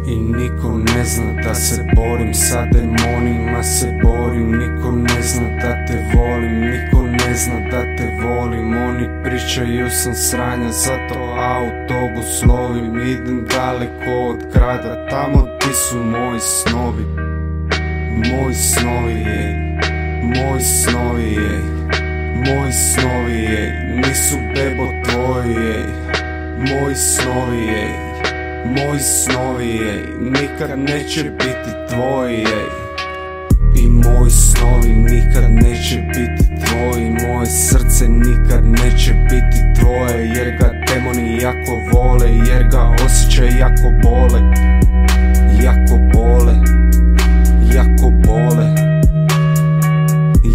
I niko ne zna da se borim, sa demonima se borim. Niko ne zna da te volim, niko ne zna da te volim. Oni pričaju sam sranja, zato autobus lovim. Idem daleko od grada, tamo ti su moji snovi. Moji snovi, ej, moji snovi, ej, moji snovi, ej, nisu bebo tvoji, ej, moji snovi, ej, moji snovi, ej, nikad neće biti tvoji, ej. I moji snovi nikad neće biti tvoji, moje srce nikad neće biti tvoje. Jer ga demoni jako vole, jer ga osjećaj jako bole. Jako bole, jako bole.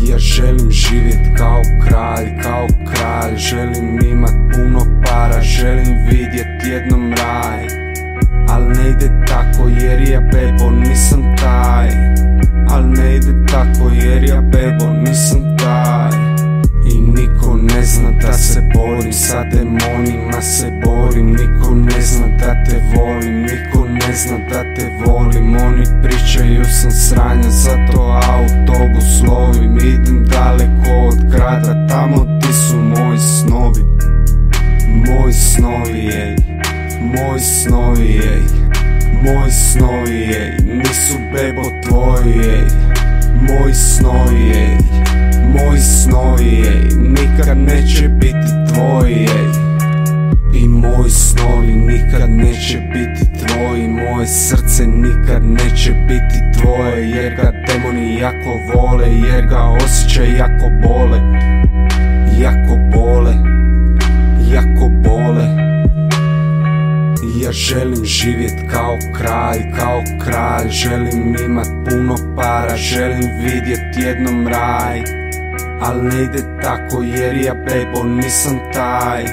Ja želim živjet kao kralj, kao kralj. Želim imat puno para, želim vidjet jednom raj. Al ne ide tako jer ja bebo nisam taj. Al ne ide tako jer ja bebo nisam taj. I niko ne zna da se borim, sa demonima se borim. Niko ne zna da te volim, niko ne zna da te volim. Oni pričaju sam sranja, zato autobus lovim. Idem daleko od grada, tamo ti su moji snovi. Moji snovi, ej, moji snovi, ej, moji snovi, ej, nisu bebo tvoji, ej, moji snovi, ej, moji snovi, ej, nikad neće biti tvoji, ej. I moji snovi nikad neće biti tvoji, moje srce nikad neće biti tvoje. Jer ga demoni jako vole, jer ga osjećaj jako bole. Jako bole, jako bole. Ja želim živjet kao kralj, kao kralj. Želim imat puno para, želim vidjet jednom raj. Al ne ide tako jer ja bebo nisam taj.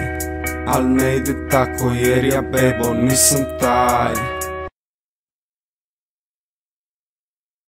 Al ne ide tako jer ja bebo nisam taj.